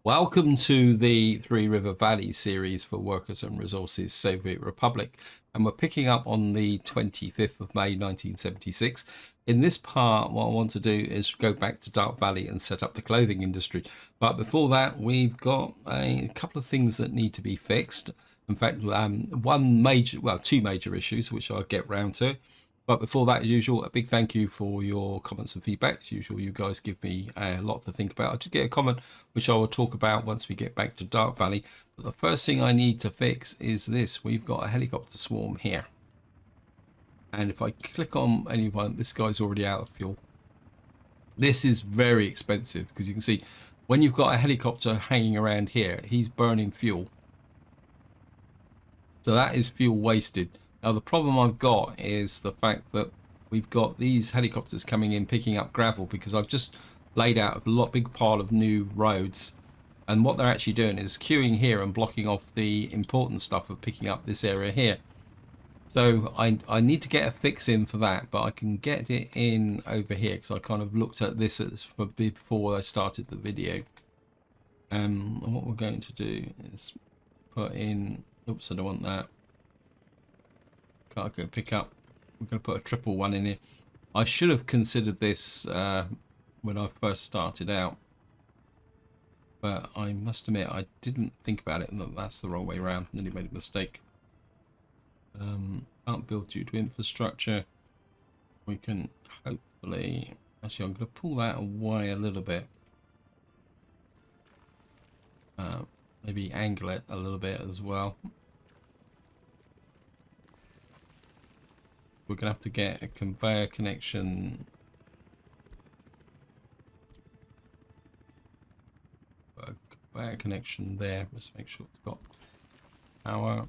Welcome to the Three River Valley series for Workers and Resources Soviet Republic, and we're picking up on the 25th of May 1976. In this part, what I want to do is go back to Dark Valley and set up the clothing industry. But before that, we've got a couple of things that need to be fixed. In fact, two major issues, which I'll get round to. But before that, as usual, a big thank you for your comments and feedback. As usual, you guys give me a lot to think about. I did get a comment which I will talk about once we get back to Dark Valley. But the first thing I need to fix is this. We've got a helicopter swarm here. And if I click on anyone, this guy's already out of fuel. This is very expensive because you can see when you've got a helicopter hanging around here, he's burning fuel. So that is fuel wasted. Now the problem I've got is the fact that we've got these helicopters coming in picking up gravel because I've just laid out a big pile of new roads, and what they're actually doing is queuing here and blocking off the important stuff of picking up this area here. So I need to get a fix in for that, but I can get it in over here because I kind of looked at this before I started the video. And what we're going to do is put in, oops, I don't want that. Can't go pick up. We're going to put a triple one in here. I should have considered this when I first started out, but I must admit I didn't think about it, and that's the wrong way around. Nearly made a mistake. Can't build due to infrastructure. We can hopefully, actually I'm going to pull that away a little bit. Maybe angle it a little bit as well. We're going to have to get a conveyor connection. A conveyor connection there. Let's make sure it's got power.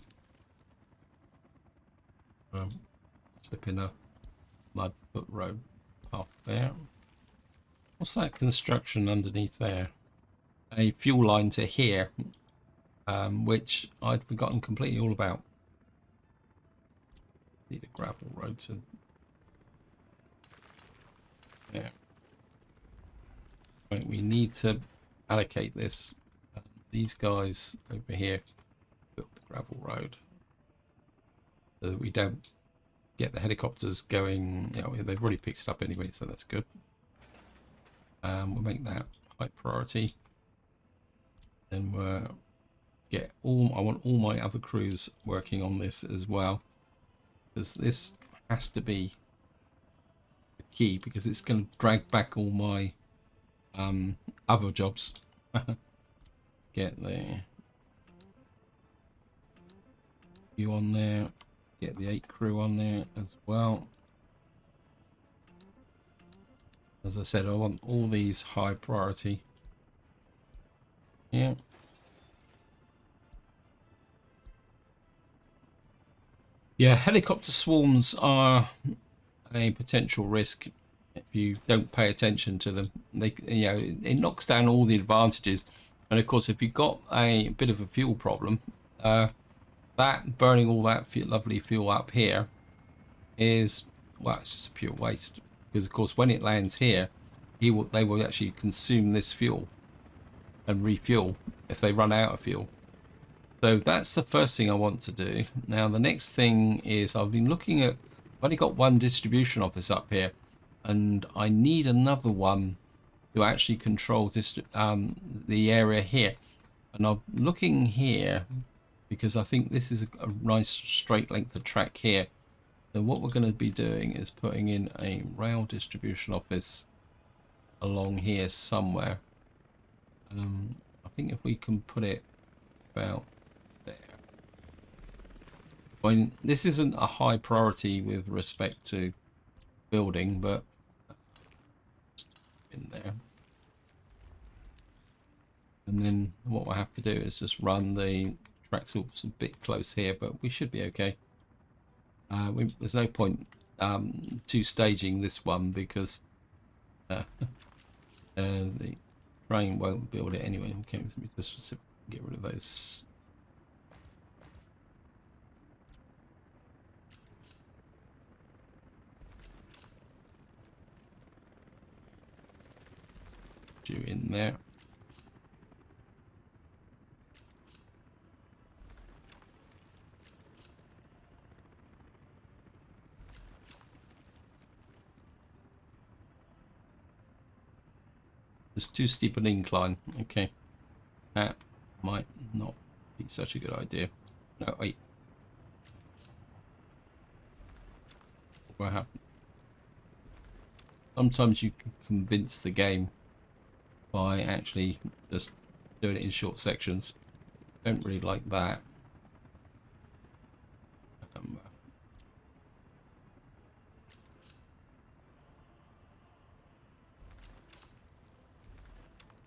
Slip in a mud foot road path there. What's that construction underneath there? A fuel line to here, which I'd forgotten completely all about. Need a gravel road to there. Right, we need to allocate this. These guys over here built the gravel road so that we don't get the helicopters going. You know, they've already picked it up anyway, so that's good. We'll make that high priority. Then we'll get I want all my other crews working on this as well, because this has to be the key, because it's going to drag back all my other jobs. Get you on there, get the 8 crew on there as well. As I said, I want all these high priority. Yeah. Yeah, helicopter swarms are a potential risk if you don't pay attention to them. They, you know, it knocks down all the advantages, and of course, if you've got a bit of a fuel problem, that burning all that lovely fuel up here is, well, it's just a pure waste. Because of course, when it lands here, they will actually consume this fuel and refuel if they run out of fuel. So that's the first thing I want to do. Now the next thing is I've been looking at, I've only got one distribution office up here, and I need another one to actually control the area here. And I'm looking here because I think this is a nice straight length of track here. So what we're going to be doing is putting in a rail distribution office along here somewhere. I think if we can put it about there. I mean, this isn't a high priority with respect to building, but in there. And then what I have to do is just run the tracks a bit close here, but we should be okay. There's no point two-staging this one because the train won't build it anyway. Okay, let me just get rid of those. You in there. There's too steep an incline. Okay. That might not be such a good idea. No, wait. What happened? Sometimes you can convince the game by actually just doing it in short sections. Don't really like that.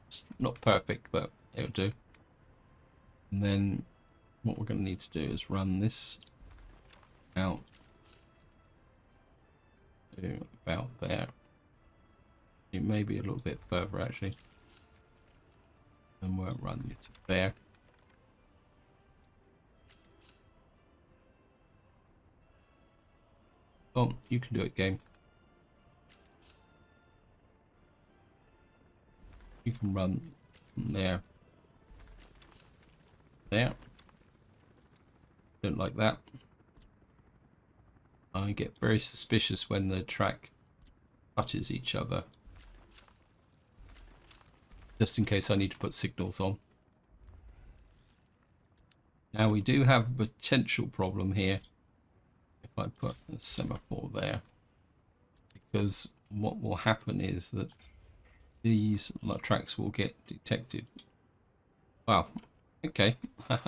It's not perfect, but it'll do. And then what we're going to need to do is run this out to about there. It may be a little bit further actually. And we'll run it to there. Oh, you can do it, game. You can run from there. There. Don't like that. I get very suspicious when the track touches each other. Just in case I need to put signals on. Now we do have a potential problem here. If I put a semaphore there. Because what will happen is that these tracks will get detected. Wow. Okay. I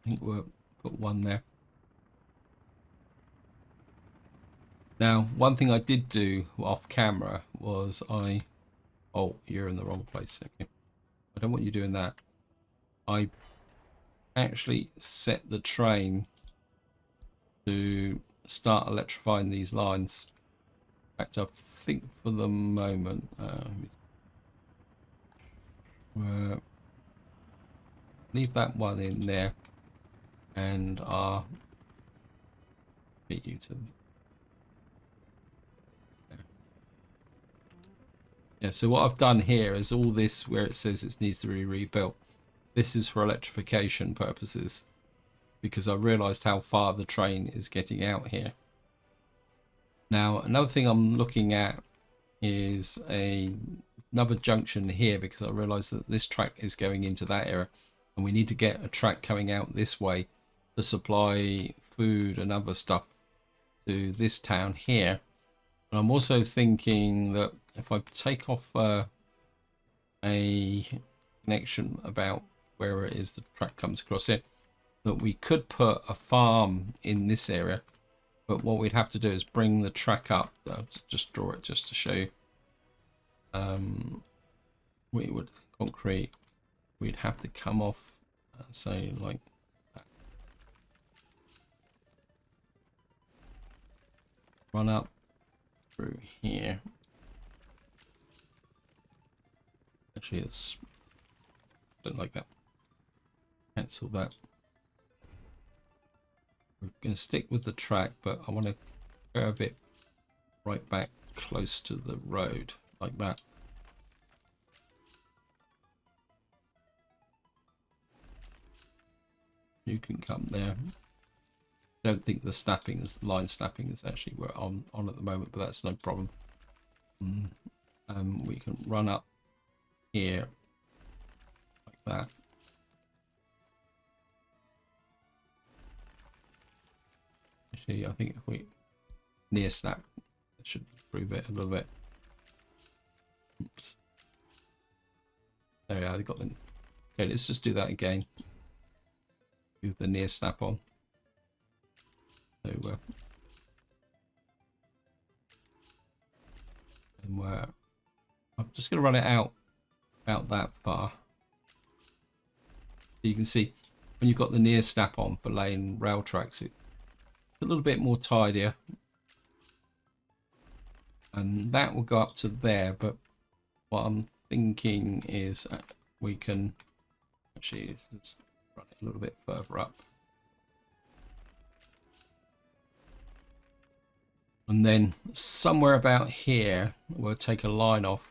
think we'll put one there. Now, one thing I did do off camera was oh, you're in the wrong place. Okay. I don't want you doing that. I actually set the train to start electrifying these lines. In fact, I think for the moment, leave that one in there, and I'll get you to. Yeah, so what I've done here is all this where it says it needs to be rebuilt. This is for electrification purposes because I realized how far the train is getting out here. Now, another thing I'm looking at is another junction here because I realized that this track is going into that area and we need to get a track coming out this way to supply food and other stuff to this town here. And I'm also thinking that if I take off a connection about where it is the track comes across it, that we could put a farm in this area, but what we'd have to do is bring the track up. Just draw it just to show you. We would concrete. We'd have to come off, say like that. Run up through here. Actually, it's don't like that. Cancel that. We're going to stick with the track, but I want to curve it right back close to the road, like that. You can come there. I don't think the line snapping is actually on at the moment, but that's no problem. We can run up here like that. Actually, I think if we near snap, it should improve it a little bit. Oops. There we are. I got them. Okay, let's just do that again. With the near snap on. So and I'm just going to run it out about that far. So you can see when you've got the near snap on for laying rail tracks, it's a little bit more tidier. And that will go up to there, but what I'm thinking is we can actually let's run it a little bit further up. And then somewhere about here, we'll take a line off,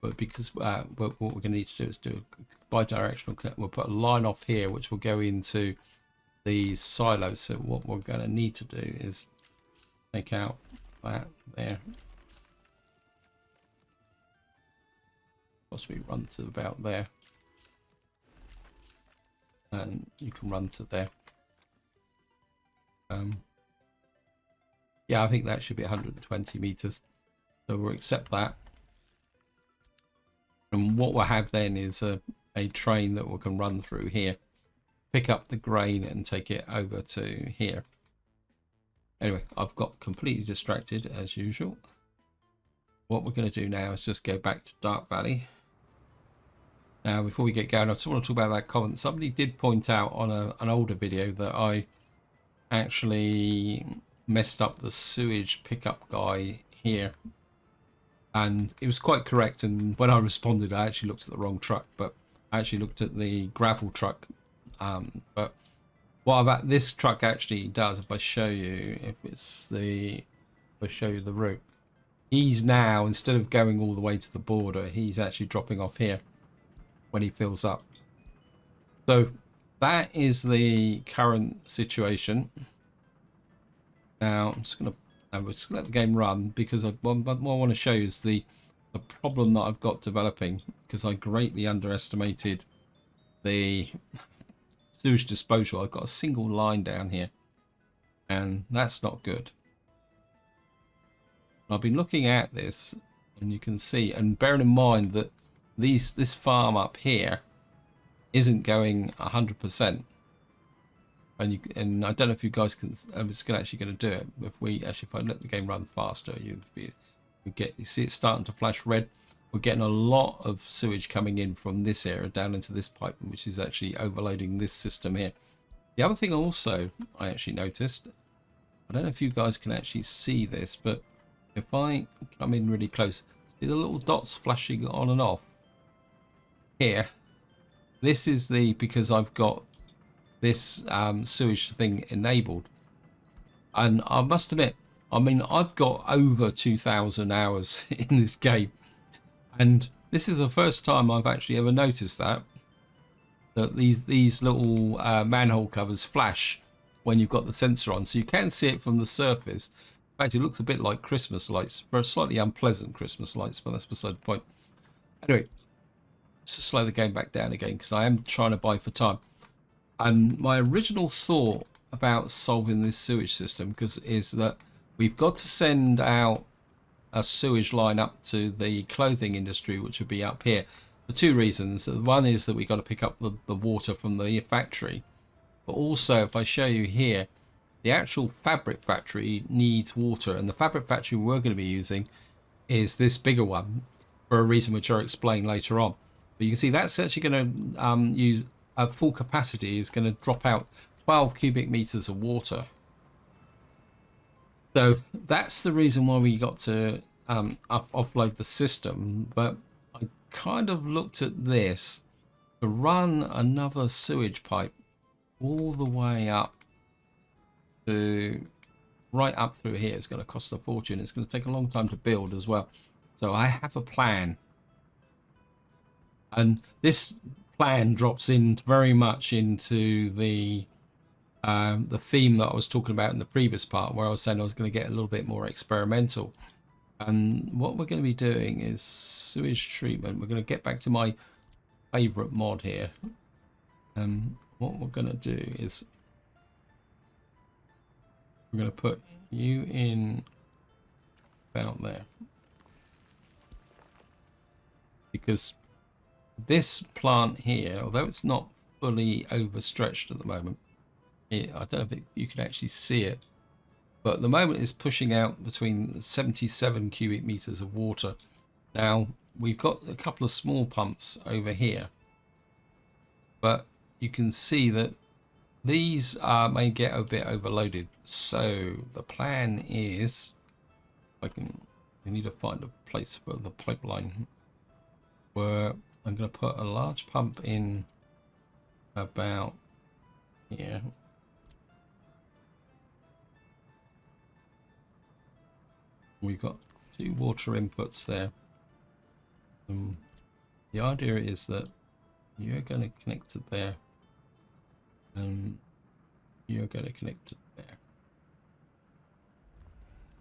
but because what we're going to need to do is do a bidirectional cut. We'll put a line off here, which will go into the silos. So what we're going to need to do is take out that there. Possibly run to about there. And you can run to there. Yeah, I think that should be 120 meters. So we'll accept that. And what we'll have then is a train that we can run through here, pick up the grain and take it over to here. Anyway, I've got completely distracted as usual. What we're going to do now is just go back to Dark Valley. Now, before we get going, I just want to talk about that comment. Somebody did point out on an older video that I actually messed up the sewage pickup guy here. And it was quite correct. And when I responded, I actually looked at the wrong truck, but I actually looked at the gravel truck. But what this truck actually does, if I show you, if I show you the route, he's now, instead of going all the way to the border, he's actually dropping off here when he fills up. So that is the current situation. Now I'm just gonna let the game run, because what I want to show you is the problem that I've got developing, because I greatly underestimated the sewage disposal. I've got a single line down here, and that's not good. I've been looking at this, and you can see, and bearing in mind that this farm up here isn't going 100%, and I don't know if you guys can. It's actually going to do it. If I let the game run faster, you see it starting to flash red. We're getting a lot of sewage coming in from this area down into this pipe, which is actually overloading this system here. The other thing also I actually noticed, I don't know if you guys can actually see this, but if I come in really close, see the little dots flashing on and off here. This is because I've got this sewage thing enabled, and I must admit, I mean, I've got over 2,000 hours in this game, and this is the first time I've actually ever noticed that these little manhole covers flash when you've got the sensor on, so you can see it from the surface. In fact, it looks a bit like Christmas lights, but slightly unpleasant Christmas lights, but that's beside the point. Anyway, let's just slow the game back down again, because I am trying to buy for time. And my original thought about solving this sewage system is that we've got to send out a sewage line up to the clothing industry, which would be up here, for two reasons. One is that we've got to pick up the water from the factory, but also, if I show you here, the actual fabric factory needs water, and the fabric factory we're going to be using is this bigger one, for a reason which I'll explain later on. But you can see that's actually going to use a full capacity, is going to drop out 12 cubic meters of water. So that's the reason why we got to offload the system. But I kind of looked at this to run another sewage pipe all the way up to right up through here. It's going to cost a fortune. It's going to take a long time to build as well. So I have a plan, and this plan drops in very much into the theme that I was talking about in the previous part, where I was saying I was going to get a little bit more experimental. And what we're going to be doing is sewage treatment. We're going to get back to my favorite mod here, and what we're going to do is we're going to put you in about there, because this plant here, although it's not fully overstretched at the moment, I don't know if you can actually see it, but at the moment it's pushing out between 77 cubic meters of water. Now we've got a couple of small pumps over here, but you can see that these may get a bit overloaded. So the plan is, we need to find a place for the pipeline, where I'm going to put a large pump in about here. We've got two water inputs there. The idea is that you're going to connect to there, and you're going to connect to there.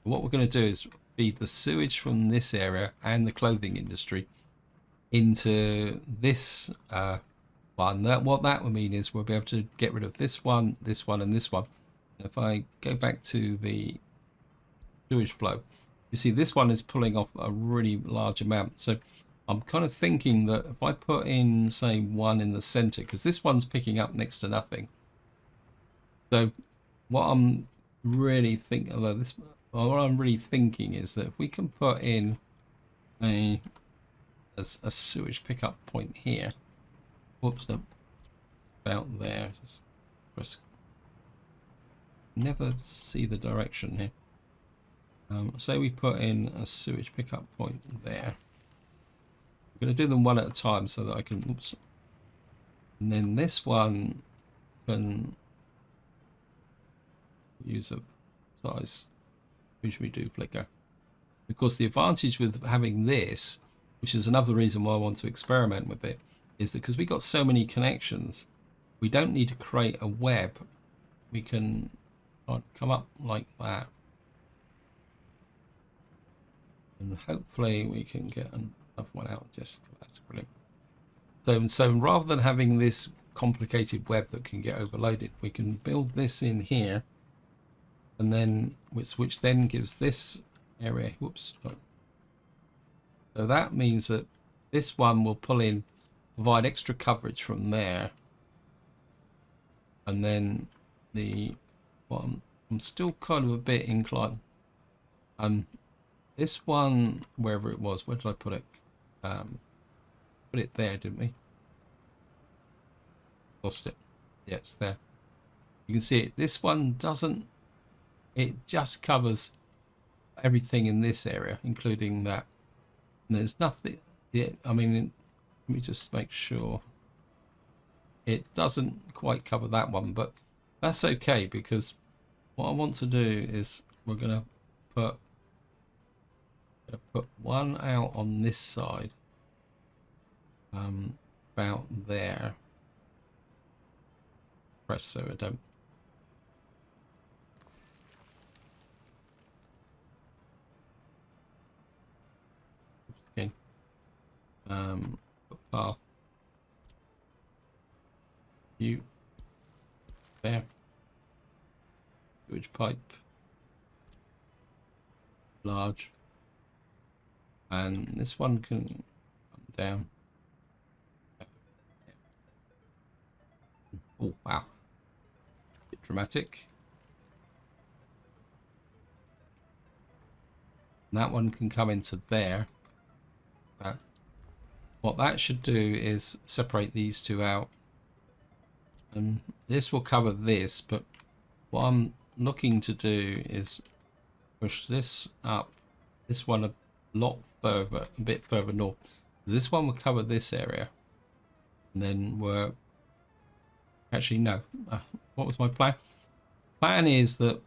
What we're going to do is feed the sewage from this area and the clothing industry into this one. What that would mean is we'll be able to get rid of this one, and this one. And if I go back to the sewage flow, you see this one is pulling off a really large amount. So I'm kind of thinking that if I put in, say, one in the center, because this one's picking up next to nothing. So what I'm really thinking, what I'm really thinking is that if we can put in a sewage pickup point here. Whoops, no, about there. Just never see the direction here. Say we put in a sewage pickup point there. I'm going to do them one at a time so that I can. Oops. And then this one can use a size usually duplicator. Of course, the advantage with having this, which is another reason why I want to experiment with it, is that because we got so many connections, we don't need to create a web. We can come up like that, and hopefully we can get another one out. Just that's brilliant. So rather than having this complicated web that can get overloaded, we can build this in here, and then which then gives this area. Whoops. So that means that this one will pull in, provide extra coverage from there, and then I'm still kind of a bit inclined. This one, wherever it was, where did I put it? Put it there, didn't we? Lost it. Yeah, it's there. You can see it. This one doesn't. It just covers everything in this area, including that. And there's nothing. Yeah, I mean, let me just make sure. It doesn't quite cover that one, but that's okay, because what I want to do is we're gonna put one out on this side, about there. Press so I don't. Okay. Put path. You there. Sewage pipe. Large. And this one can come down. Oh wow. Bit dramatic. And that one can come into there. What that should do is separate these two out. And this will cover this, but what I'm looking to do is push this up, this one a lot further, a bit further north. This one will cover this area, and then we're actually no. What was my plan? Plan is that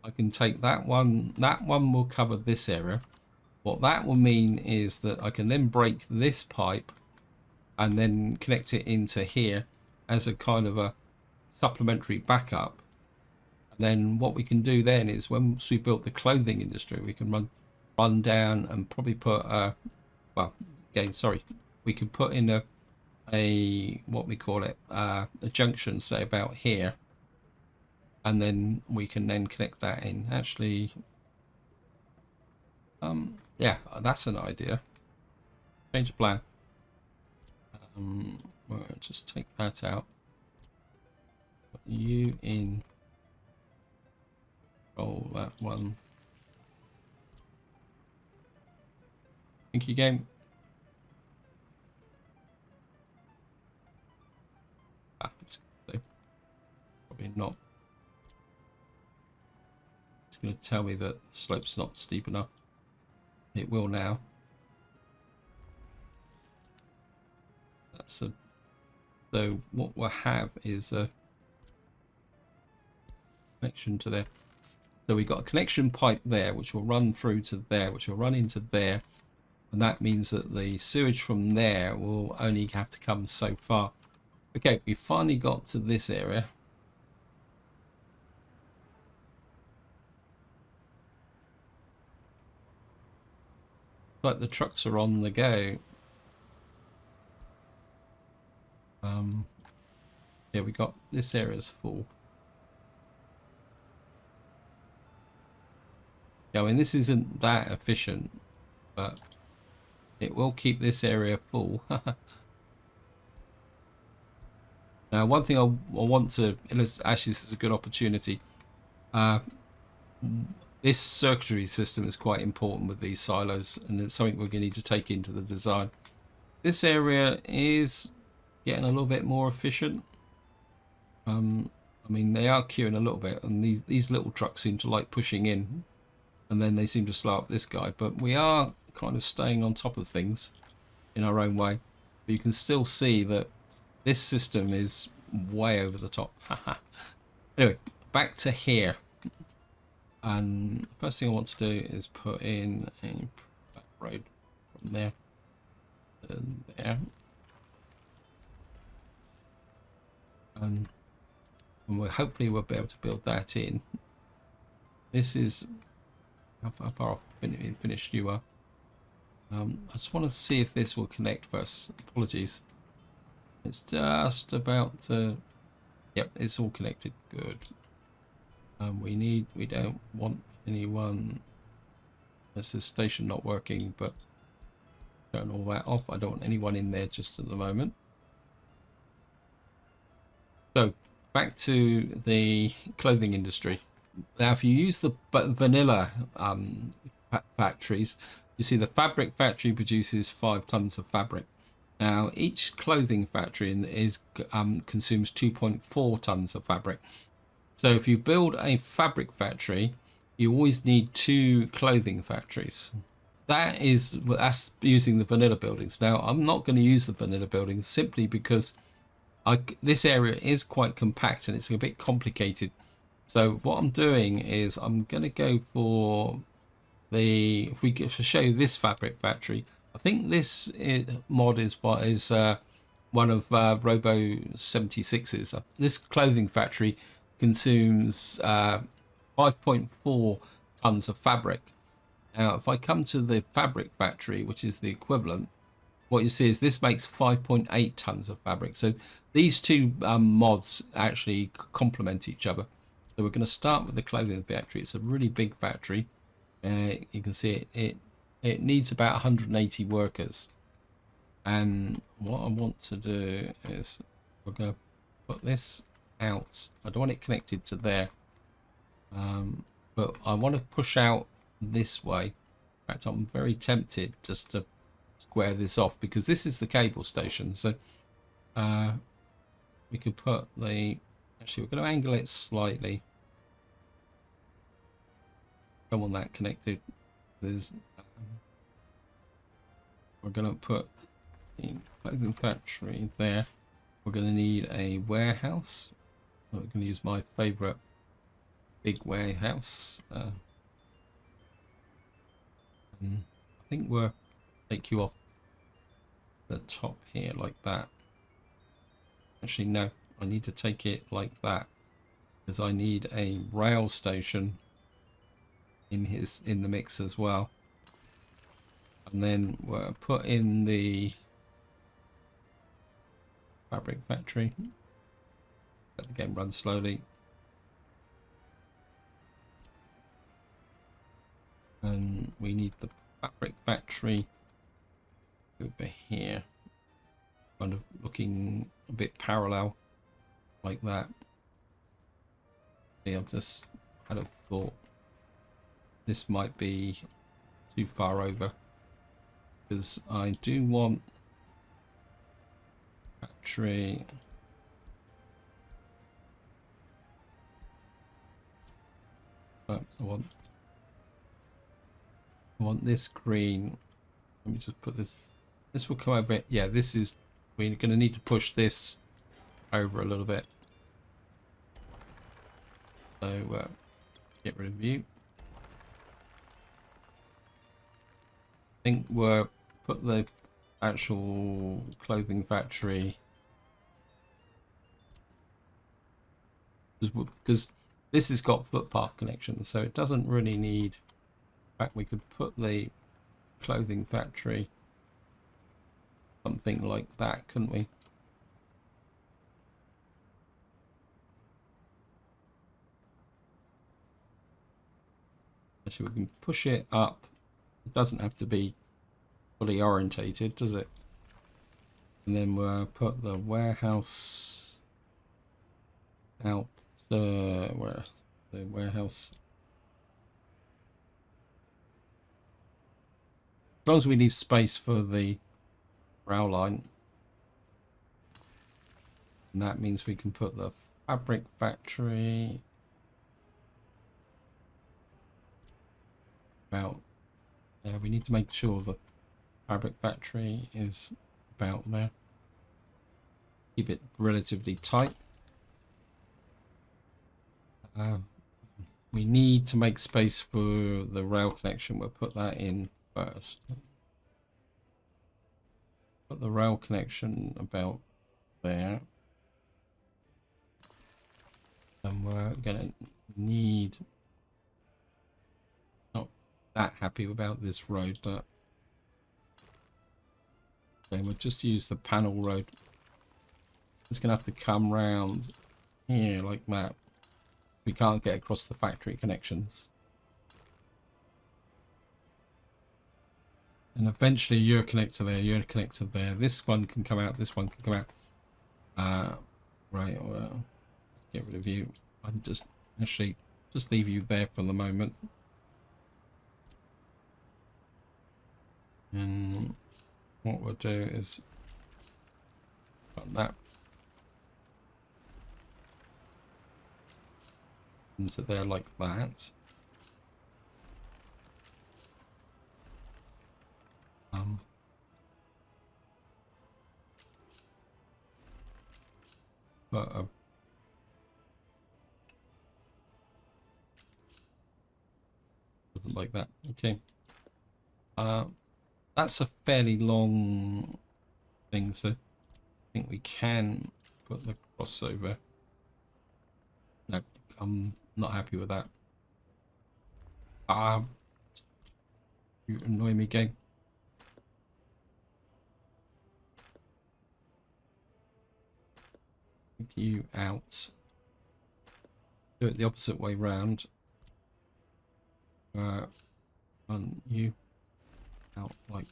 I can take that one. That one will cover this area. What that will mean is that I can then break this pipe and then connect it into here as a kind of a supplementary backup. And then what we can do then is once we built the clothing industry, we can run down and probably put well, again, sorry, we could put in a what we call it, a junction, say about here, and then we can then connect that in. Actually, yeah, that's an idea. Change of plan. We'll just take that out. Put you in. Roll that one. Thank you, game. Probably not. It's going to tell me that the slope's not steep enough. It will now. So what we'll have is a connection to there. So we've got a connection pipe there, which will run through to there, which will run into there. And that means that the sewage from there will only have to come so far. Okay, we finally got to this area. like the trucks are on the go. Yeah, we got this area's full. Yeah, I mean, this isn't that efficient, but it will keep this area full. Now, one thing I want to illustrate, actually, this is a good opportunity. This circuitry system is quite important with these silos, and it's something we're going to need to take into the design. This area is getting a little bit more efficient. I mean, they are queuing a little bit, and these little trucks seem to like pushing in, and then they seem to slow up this guy. But we are kind of staying on top of things in our own way. But you can still see that this system is way over the top. Anyway, back to here. And the first thing I want to do is put in a road from there to there. And hopefully we'll be able to build that in. This is how far off finished you are. I just want to see if this will connect first. Apologies. It's just about to... Yep, it's all connected. Good. We don't want anyone... This is station not working, but turn all that off. I don't want anyone in there just at the moment. So, back to the clothing industry. Now, if you use the vanilla factories, you see the fabric factory produces 5 tons of fabric. Now, each clothing factory consumes 2.4 tons of fabric. So if you build a fabric factory, you always need 2 clothing factories. That's using the vanilla buildings. Now, I'm not going to use the vanilla buildings simply because this area is quite compact and it's a bit complicated. So what I'm doing is I'm going to go for if we get to show you this fabric factory. I think this mod is one of Robo 76's. This clothing factory consumes 5.4 tons of fabric. Now, if I come to the fabric factory, which is the equivalent, what you see is this makes 5.8 tons of fabric. So these two mods actually complement each other. So we're going to start with the clothing factory. It's a really big factory. You can see it needs about 180 workers. And what I want to do is we're going to put this out. I don't want it connected to there. But I want to push out this way. In fact, I'm very tempted just to square this off because this is the cable station. So we could put actually we're going to angle it slightly. Don't want that connected. We're going to put the clothing factory there. We're going to need a warehouse. We're going to use my favorite big warehouse. And I think we'll take you off the top here like that. Actually, no, I need to take it like that because I need a rail station in the mix as well. And then we'll put in the fabric factory. Again, run slowly. And we need the fabric factory over here. Kind of looking a bit parallel like that. Yeah, I've just had a thought. This might be too far over because I do want factory. But I want this green. Let me just put this. This will come over. Yeah, this is. We're going to need to push this over a little bit. So get rid of you. I think we'll put the actual clothing factory because this has got footpath connections, so it doesn't really need. In fact, we could put the clothing factory, something like that, couldn't we? Actually, we can push it up. It doesn't have to be fully orientated, does it? And then we'll put the warehouse out where the warehouse. As long as we leave space for the rail line, and that means we can put the fabric factory about. Yeah, we need to make sure the fabric factory is about there. Keep it relatively tight. We need to make space for the rail connection. We'll put that in first. Put the rail connection about there. And we're going to need... Not that happy about this road, but... Okay, we'll just use the panel road. It's going to have to come round here like that. We can't get across the factory connections. And eventually you're connected there, you're connected there. This one can come out, this one can come out. Right, well, let's get rid of you. I'm just actually just leave you there for the moment. And what we'll do is put that into there like that. But doesn't like that. Okay. That's a fairly long thing, so I think we can put the crossover. No, I'm not happy with that. You annoy me, game. Take you out. Do it the opposite way round. Run you out like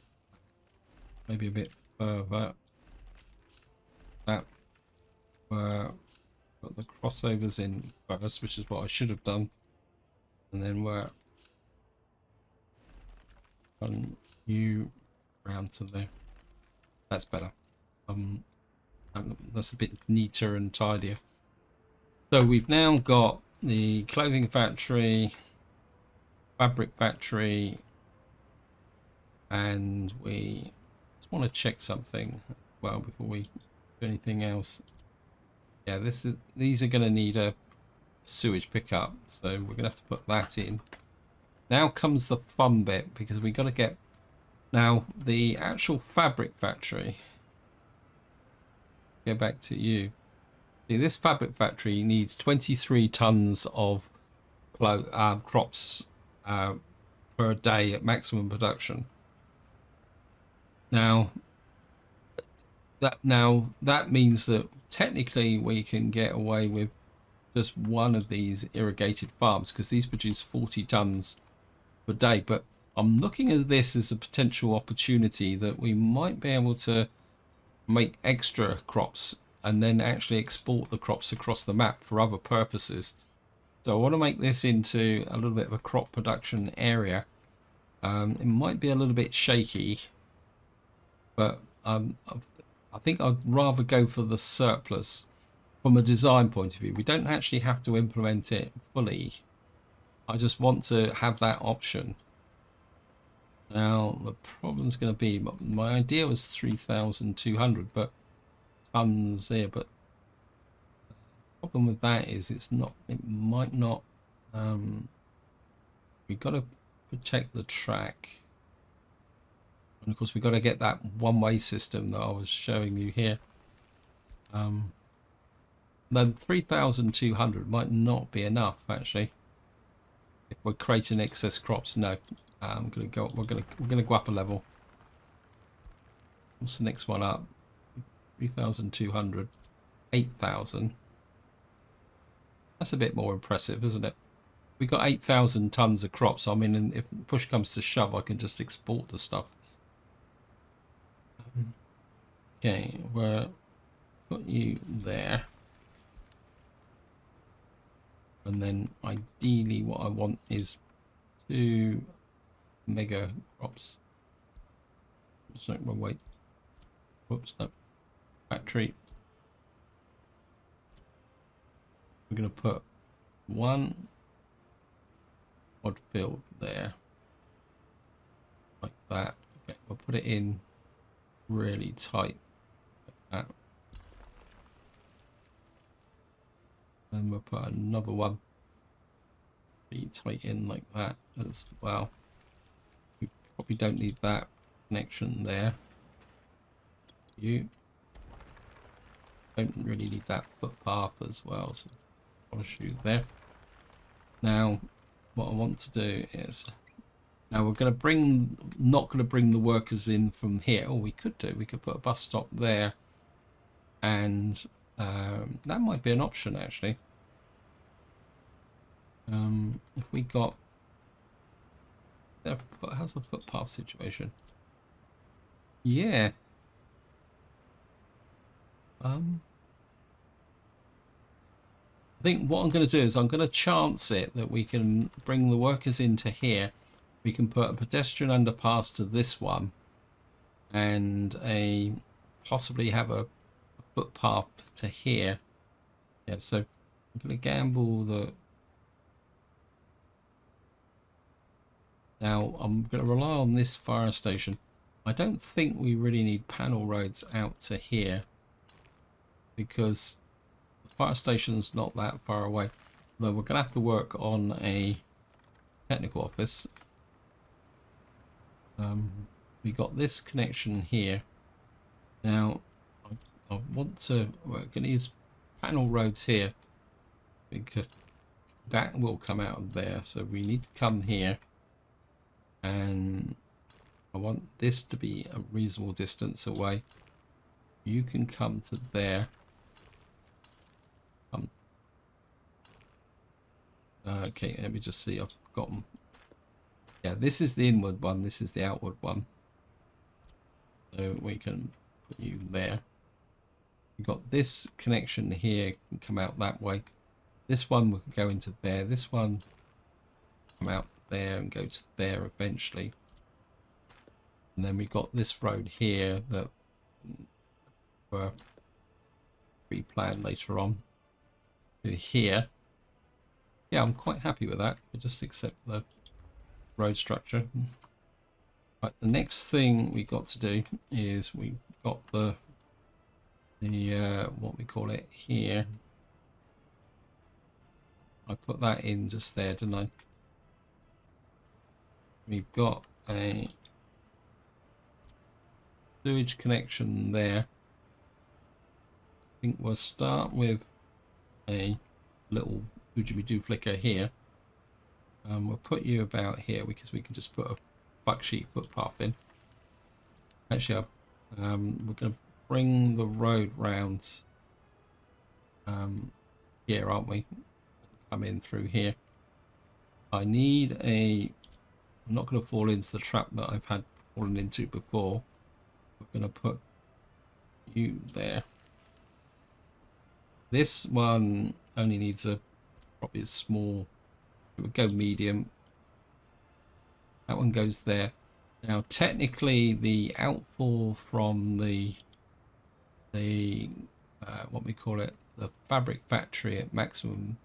maybe a bit further. That put the crossovers in first, which is what I should have done, and then we're run you round to there. That's better. That's a bit neater and tidier. So we've now got the clothing factory, fabric factory, and we just want to check something well before we do anything else. Yeah, these are going to need a sewage pickup, so we're going to have to put that in. Now comes the fun bit, because we got to get now the actual fabric factory. Go back to you. See, this fabric factory needs 23 tons of crops per day at maximum production. Now that means that technically we can get away with just one of these irrigated farms, because these produce 40 tons per day. But I'm looking at this as a potential opportunity that we might be able to make extra crops and then actually export the crops across the map for other purposes. So I want to make this into a little bit of a crop production area. It might be a little bit shaky, but I think I'd rather go for the surplus from a design point of view. We don't actually have to implement it fully. I just want to have that option. Now the problem's going to be, my idea was 3,200 but tons here, but the problem with that is it might not. We've got to protect the track, and of course we've got to get that one-way system that I was showing you here. Then 3,200 might not be enough actually if we're creating excess crops. No, I'm gonna go. We're gonna go up a level. What's the next one up? 3,200. 8,000. That's a bit more impressive, isn't it? We got 8,000 tons of crops. I mean, if push comes to shove, I can just export the stuff. Okay, we'll put you there. And then ideally what I want is 2 mega crops. Sorry, wrong way. Whoops, no. Factory. We're going to put 1 odd field there. Like that. Okay, we'll put it in really tight. Like that. And we'll put another one really tight in like that as well. We probably don't need that connection there. You don't really need that footpath as well, so I'll shoot there. Now what I want to do is, now we're going to bring, not going to bring the workers in from here. Or we could do, we could put a bus stop there, and that might be an option actually. If we got, how's the footpath situation? Yeah. I think what I'm going to do is I'm going to chance it that we can bring the workers into here. We can put a pedestrian underpass to this one, and possibly have a footpath to here. Yeah, so I'm going to gamble that. Now I'm going to rely on this fire station. I don't think we really need panel roads out to here, because the fire station's not that far away. Though we're going to have to work on a technical office. We got this connection here. Now I want to, we're going to use panel roads here, because that will come out of there. So we need to come here, and I want this to be a reasonable distance away. You can come to there. Okay, let me just see. I've got them. Yeah, this is the inward one. This is the outward one. So we can put you there. You've got this connection here, can come out that way. This one will go into there. This one come out there and go to there eventually. And then we got this road here that were pre-planned later on to here. Yeah, I'm quite happy with that. I just accept the road structure. Right, the next thing we got to do is we got the what we call it here. I put that in just there, didn't I? We've got a sewage connection there. I think we'll start with a little doo flicker here. We'll put you about here because we can just put a bucksheet footpath in. Actually, we're going to bring the road round here, aren't we? Come in through here. I need a, I'm not going to fall into the trap that I've had fallen into before. We're going to put you there. This one only needs a, probably a small, it would go medium. That one goes there. Now technically the outfall from the what we call it, the fabric factory at maximum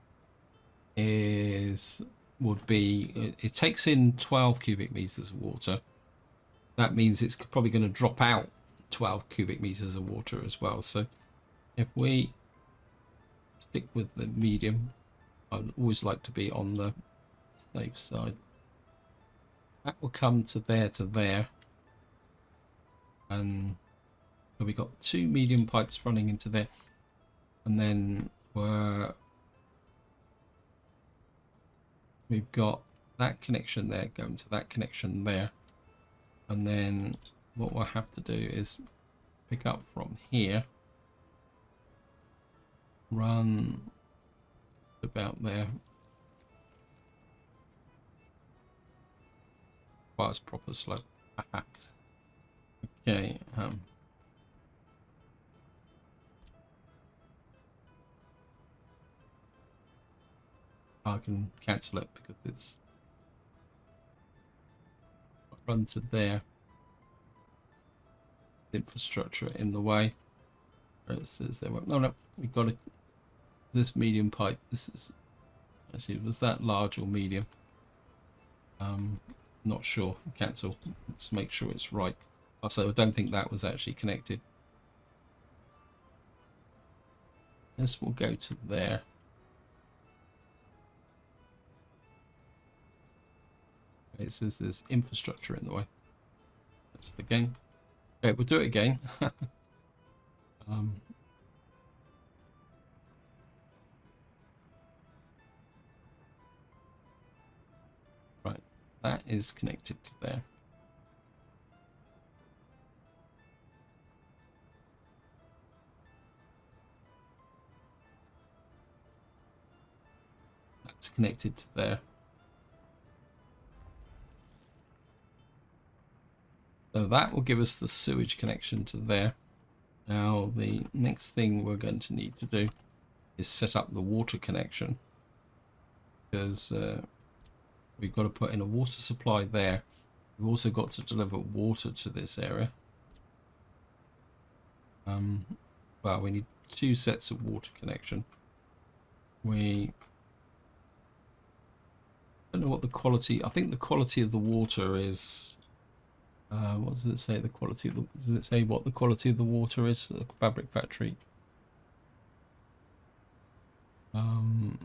would be, it takes in 12 cubic meters of water. That means it's probably going to drop out 12 cubic meters of water as well. So if we stick with the medium, I'd always like to be on the safe side. That will come to there, and so we got 2 medium pipes running into there, and then we've got that connection there going to that connection there, and then what we'll have to do is pick up from here, run about there. Well, it's proper slope. Okay. I can cancel it because it's run to there. Infrastructure in the way. It says there. No, we've got this medium pipe. This is actually, was that large or medium? Not sure. Cancel. Let's make sure it's right. Also, I don't think that was actually connected. This will go to there. It says there's infrastructure in the way. That's it again. Okay, we'll do it again. Right, that is connected to there. That's connected to there. So that will give us the sewage connection to there. Now the next thing we're going to need to do is set up the water connection, because we've got to put in a water supply there. We've also got to deliver water to this area. Well, we need 2 sets of water connection. We don't know what the quality. I think the quality of the water is. What does it say? The quality of the. Does it say what the quality of the water is for the fabric factory? What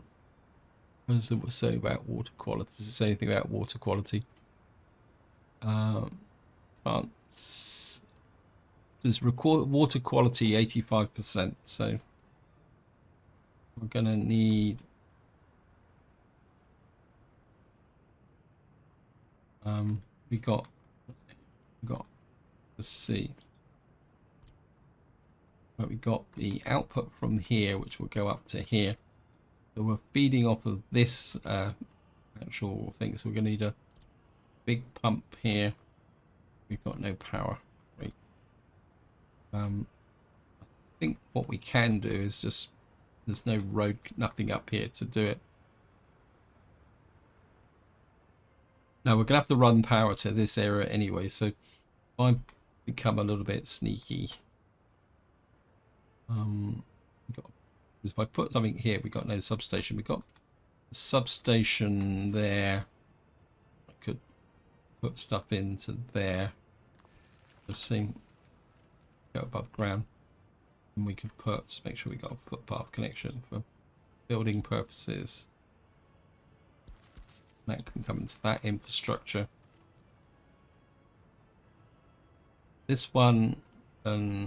does it say about water quality? Does it say anything about water quality? Can't. There's water quality 85%. So we're gonna need. We got. Let's see. But we got the output from here, which will go up to here. So we're feeding off of this actual thing. So we're going to need a big pump here. We've got no power. Right. I think what we can do is just, there's no road, nothing up here to do it. Now we're going to have to run power to this area anyway. So I become a little bit sneaky. If I put something here, we got no substation. We got a substation there. I could put stuff into there. I've seen go above ground, and we could put, just make sure we got a footpath connection for building purposes. That can come into that infrastructure. This one, nah,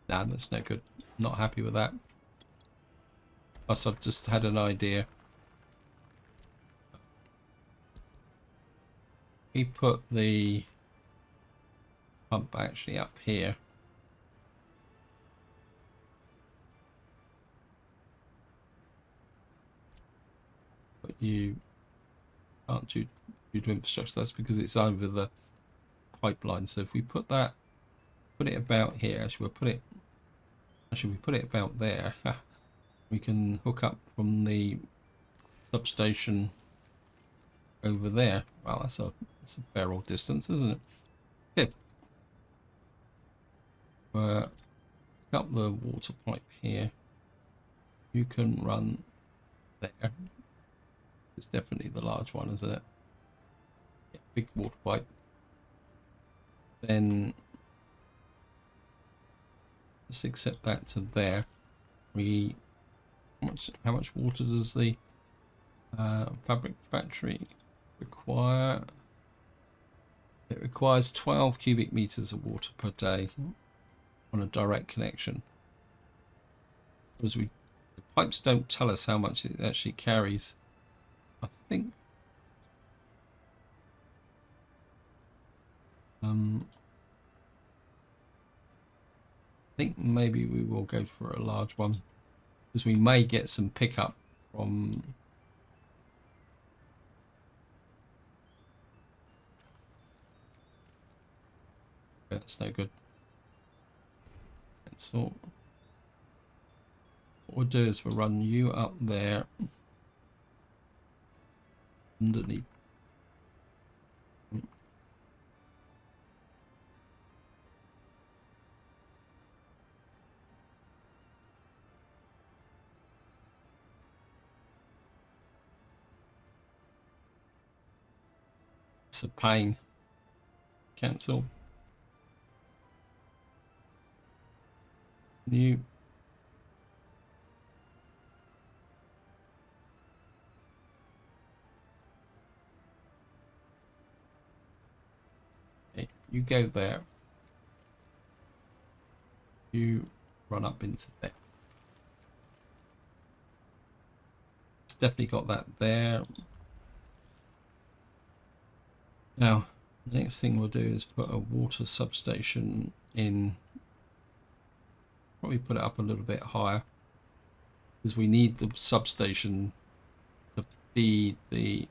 that's no good. Not happy with that. Plus, I've just had an idea. We put the pump actually up here. But you can't do infrastructure. That's because it's over the pipeline. So if we put that, put it about here. Actually, we put it about there. We can hook up from the substation over there. Wow, that's a fair old distance, isn't it? Okay. Hook up the water pipe here. You can run there. It's definitely the large one, isn't it? Yeah, big water pipe. Then let's accept that to there. How much water does the fabric factory require? It requires 12 cubic meters of water per day on a direct connection. Because the pipes don't tell us how much it actually carries. I think maybe we will go for a large one because we may get some pickup from. That's no good. So what we'll do is we'll run you up there underneath. It's a pain. Cancel. New. Okay, you go there. You run up into there. It's definitely got that there. Now, the next thing we'll do is put a water substation in. Probably put it up a little bit higher because we need the substation to feed the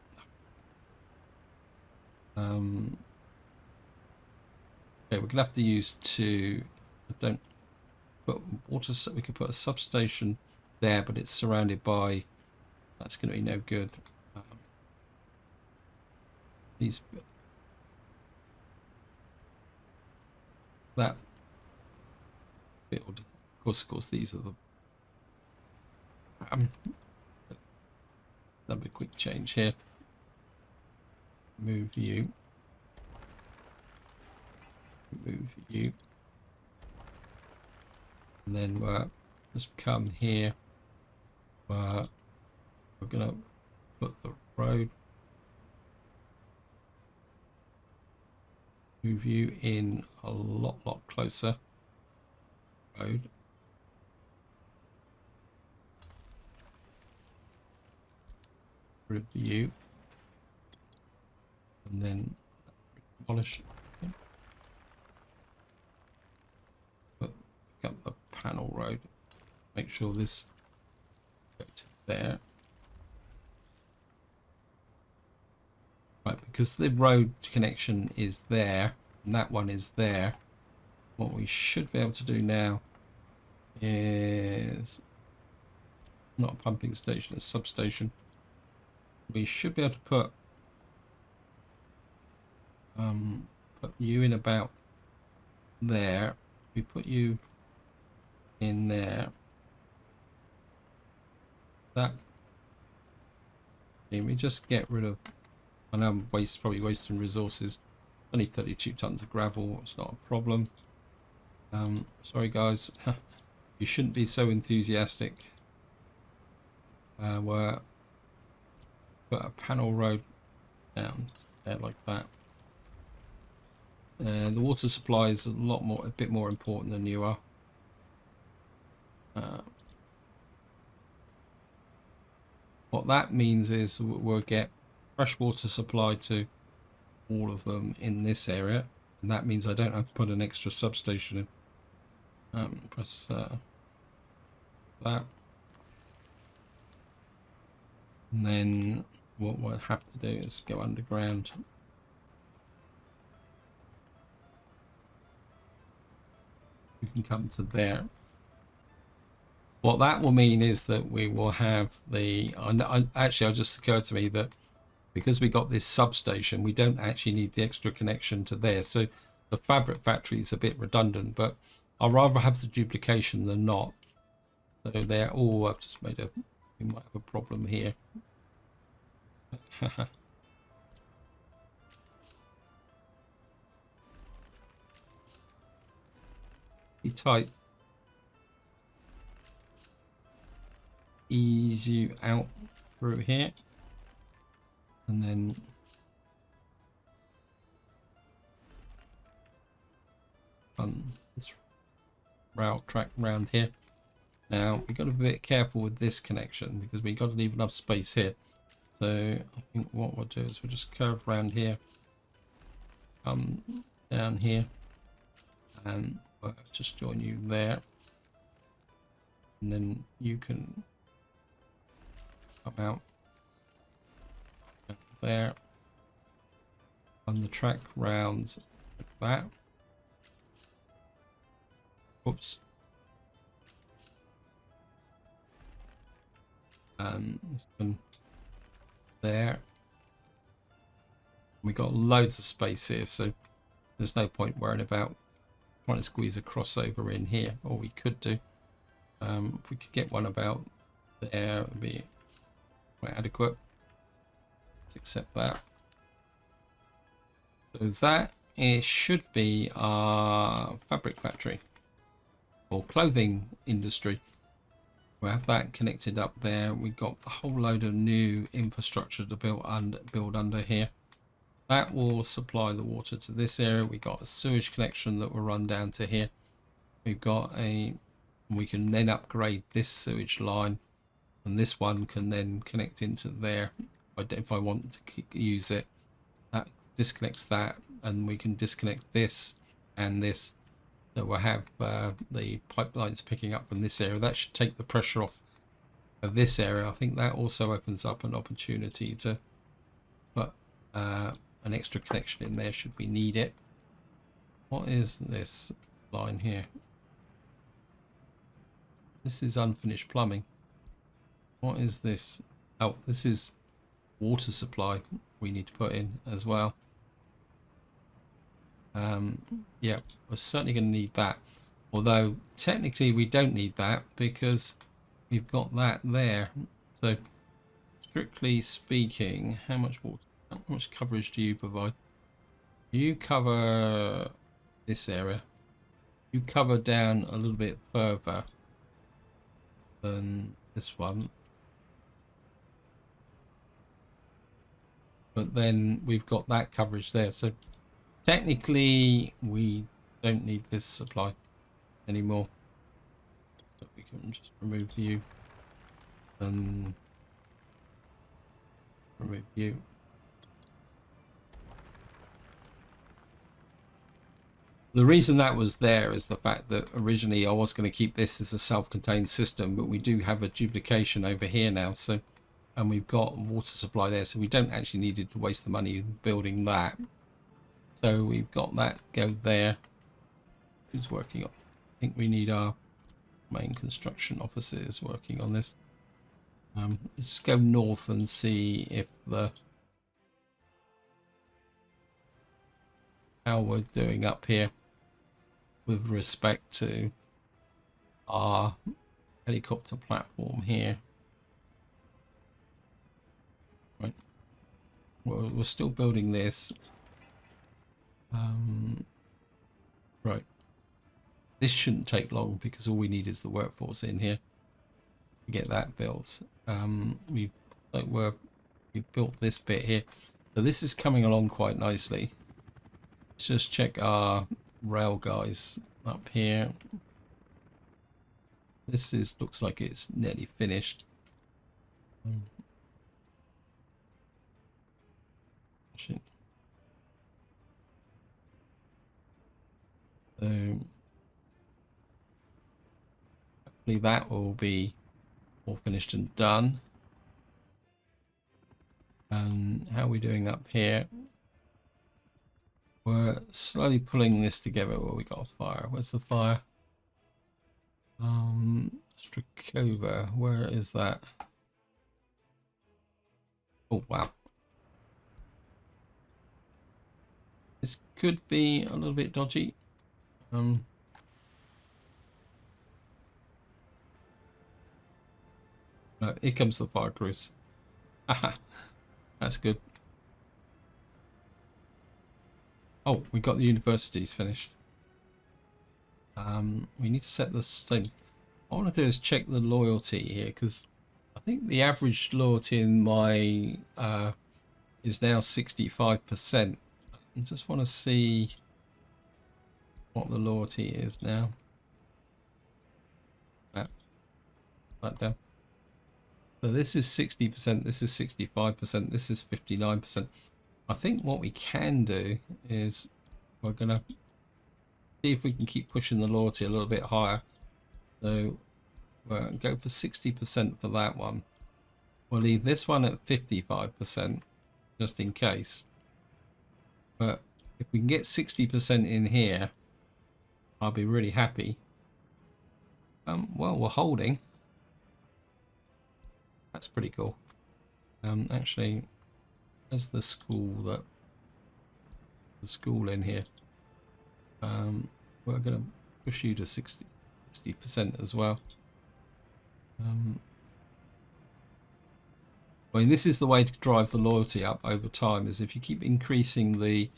okay, we're gonna have to use two. Don't put water. We could put a substation there, but it's surrounded by. That's going to be no good. These that build. Of course, these are the. That'll be a quick change here. Move you. Move you. And then just come here. We're gonna put the road. Move you in a lot closer. Road. Review. And then polish. Pick up the panel road. Make sure this goes to there. Right, because the road connection is there and that one is there, what we should be able to do now is not a pumping station, a substation. We should be able to put you in about there. We put you in there. That. Let me just get rid of. I know I'm probably wasting resources. Only 32 tons of gravel. It's not a problem. Sorry guys, you shouldn't be so enthusiastic. We're put a panel road down there like that. The water supply is a bit more important than you are. What that means is we'll get fresh water supply to all of them in this area, and that means I don't have to put an extra substation in. Press that, and then what we'll have to do is go underground. We can come to there. What that will mean is that we will have the. Actually, it just occurred to me that because we got this substation, we don't actually need the extra connection to there. So the fabric factory is a bit redundant, but I'd rather have the duplication than not. So there. Oh, I've just made a. We might have a problem here. Be tight. Ease you out through here, and then run this rail track round here. Now we've got to be a bit careful with this connection because we've got to leave enough space here. So I think what we'll do is we'll just curve around here, come down here, and we'll just join you there, and then you can come out there on the track round like that. Oops. This one there. We got loads of space here, so there's no point worrying about trying to squeeze a crossover in here. Or we could do. If we could get one about there, it would be quite adequate. Let's accept that. So that it should be our fabric factory or clothing industry. We'll have that connected up there. We've got a whole load of new infrastructure to build under here. That will supply the water to this area. We've got a sewage connection that will run down to here. We've got we can then upgrade this sewage line, and this one can then connect into there if I want to use it. That disconnects that, and we can disconnect this and this. So we'll have the pipelines picking up from this area. That should take the pressure off of this area. I think that also opens up an opportunity to put an extra connection in there should we need it. What is this line here? This is unfinished plumbing. What is this? Oh, this is water supply we need to put in as well. Yeah, we're certainly going to need that. Although technically we don't need that because we've got that there. So strictly speaking, how much water, how much coverage do you provide? You cover this area. You cover down a little bit further than this one. But then we've got that coverage there. So technically, we don't need this supply anymore. So we can just remove you and remove you. The reason that was there is the fact that originally I was going to keep this as a self-contained system, but we do have a duplication over here now. So, and we've got water supply there, so we don't actually need to waste the money building that. So we've got that go there. Who's working on? I think we need our main construction officers working on this. Let's go north and see if how we're doing up here with respect to our helicopter platform here. Right. We're still building this. Right. This shouldn't take long because all we need is the workforce in here to get that built. We've built this bit here, so this is coming along quite nicely. Let's just check our rail guys up here. This looks like it's nearly finished. Shit. So hopefully that will be all finished and done. And how are we doing up here? We're slowly pulling this together. Well, we got a fire. Where's the fire? Strakova. Where is that? Oh wow. This could be a little bit dodgy. No, here comes the fire crews. Haha, that's good. Oh, we got the universities finished. We need to set the same. What I want to do is check the loyalty here, because I think the average loyalty in my is now 65%. I just want to see what the loyalty is now. that down. So this is 60%, this is 65%, this is 59%. I think what we can do is we're going to see if we can keep pushing the loyalty a little bit higher. So we'll go for 60% for that one. We'll leave this one at 55% just in case. But if we can get 60% in here, I'll be really happy. Well, we're holding. That's pretty cool. Actually, there's the school in here. We're going to push you to 60% as well. I mean, this is the way to drive the loyalty up over time, is if you keep increasing the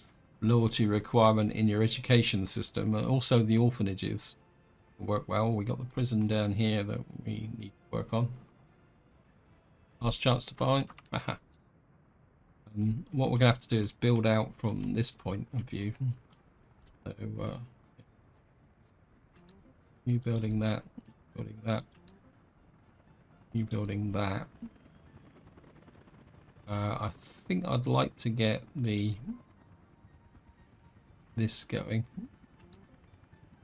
loyalty requirement in your education system, and also the orphanages work well. We got the prison down here that we need to work on. Last chance to buy. What we're going to have to do is build out from this point of view. So, you building that, you building that. I think I'd like to get this going.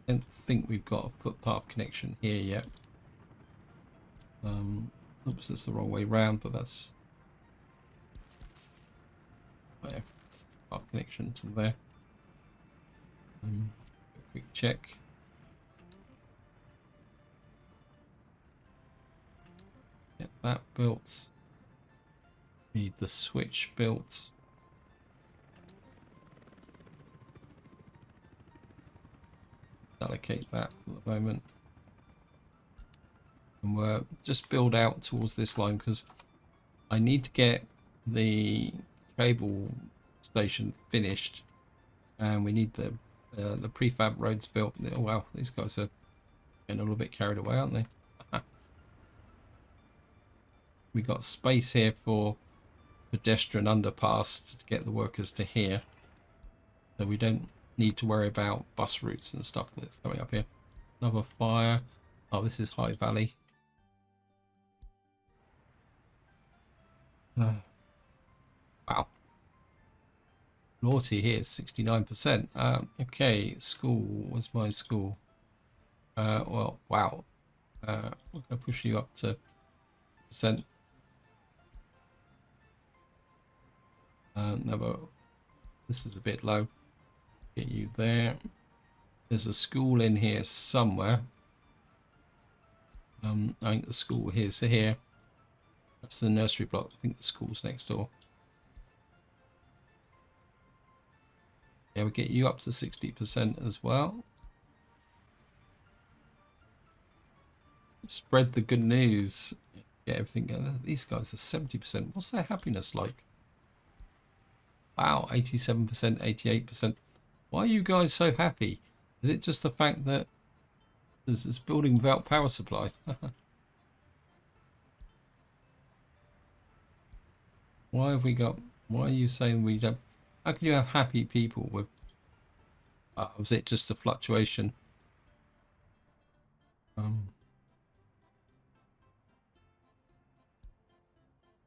I don't think we've got a footpath connection here yet. Oops, that's the wrong way round, but that's path connection to there. Quick check. Get that built. We need the switch built. Allocate that for the moment. And we'll just build out towards this line because I need to get the cable station finished, and we need the prefab roads built. Oh wow, these guys are getting a little bit carried away, aren't they? We got space here for pedestrian underpass to get the workers to here, so we don't need to worry about bus routes and stuff that's coming up here. Another fire. Oh, this is High Valley. Wow. Loyalty here is 69%. Okay, school. Where's my school? Well, wow. We're going to push you up to percent. No, but this is a bit low. Get you there. There's a school in here somewhere. I think the school here's here. That's the nursery block. I think the school's next door. Yeah, we'll get you up to 60% as well. Spread the good news. Get everything. These guys are 70%. What's their happiness like? Wow, 87%, 88%. Why are you guys so happy? Is it just the fact that there's this building without power supply? Why have we got... Why are you saying we don't... How can you have happy people with... was it just a fluctuation?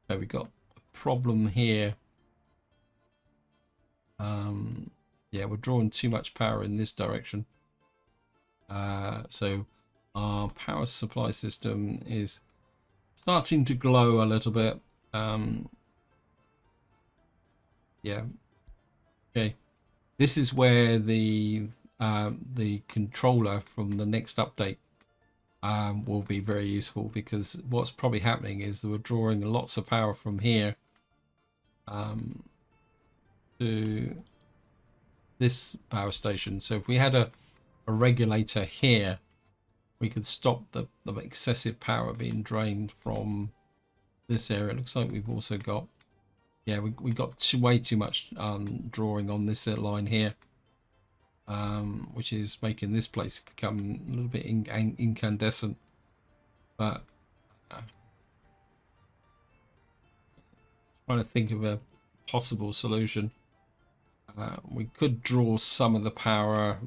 So we got a problem here. Yeah, we're drawing too much power in this direction. So our power supply system is starting to glow a little bit. Yeah. Okay. This is where the controller from the next update will be very useful, because what's probably happening is that we're drawing lots of power from here to this power station. So if we had a regulator here, we could stop the excessive power being drained from this area. It looks like we've also got, yeah, we got way too much drawing on this line here, which is making this place become a little bit incandescent. But trying to think of a possible solution. We could draw some of the power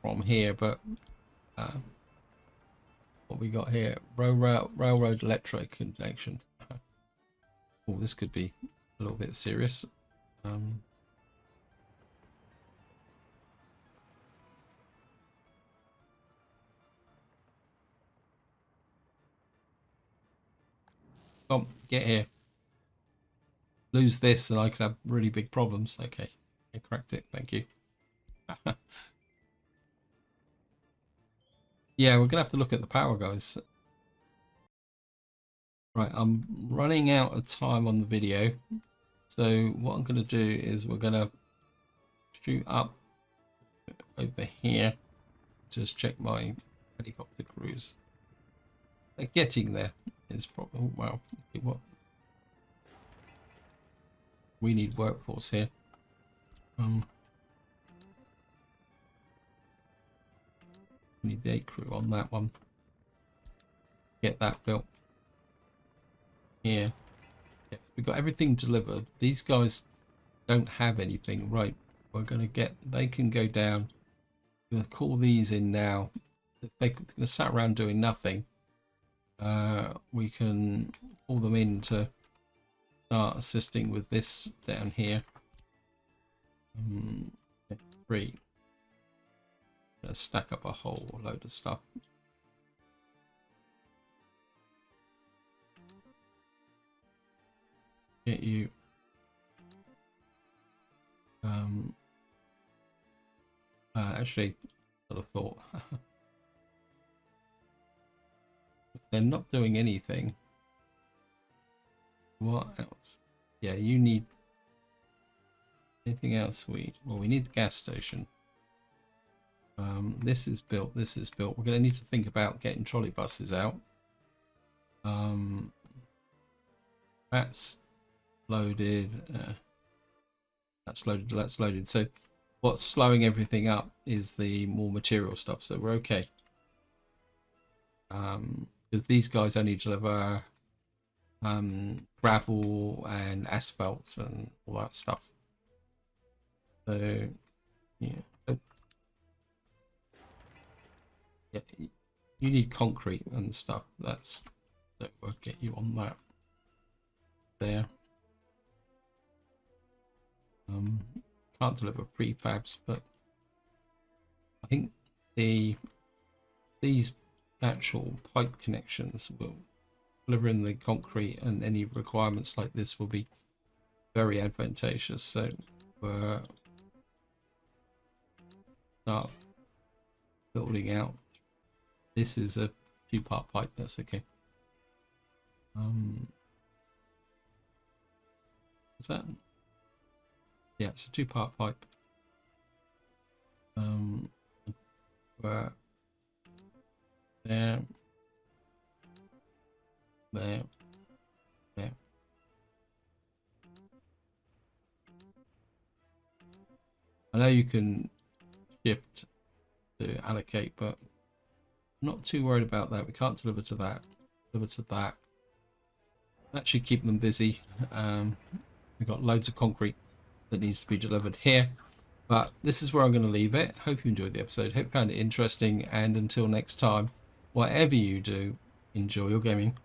from here, but what we got here? Railroad electric connection. Oh, this could be a little bit serious. Come, get here. Lose this and I could have really big problems. Okay, I cracked it. Thank you. Yeah, we're gonna have to look at the power, guys. Right, I'm running out of time on the video. So what I'm gonna do is we're gonna shoot up over here. Just check my helicopter crews. They're getting there. Is probably well. What we need workforce here. Need the 8 crew on that one. Get that built. Here. Yeah, we've got everything delivered. These guys don't have anything. Right. We're gonna get. They can go down. We're gonna call these in now. If they're gonna sat around doing nothing, we can pull them in to start assisting with this down here. 3. Gonna stack up a whole load of stuff. Get you. Actually, sort of thought. If they're not doing anything, what else? Yeah, you need anything else? We need the gas station. This is built. This is built. We're going to need to think about getting trolley buses out. That's loaded. That's loaded. That's loaded. So what's slowing everything up is the more material stuff. So we're okay. Because these guys only deliver gravel and asphalt and all that stuff. So yeah. Yeah, you need concrete and stuff. So we'll get you on that there. Can't deliver prefabs, but I think these actual pipe connections will delivering the concrete, and any requirements like this will be very advantageous. So we're start building out. This is a 2-part pipe. That's okay. Is that? Yeah, it's a 2-part pipe. Where there, there. I know you can shift to allocate, but I'm not too worried about that. We can't deliver to that. Deliver to that. That should keep them busy. We've got loads of concrete that needs to be delivered here. But this is where I'm going to leave it. Hope you enjoyed the episode. Hope you found it interesting. And until next time, whatever you do, enjoy your gaming.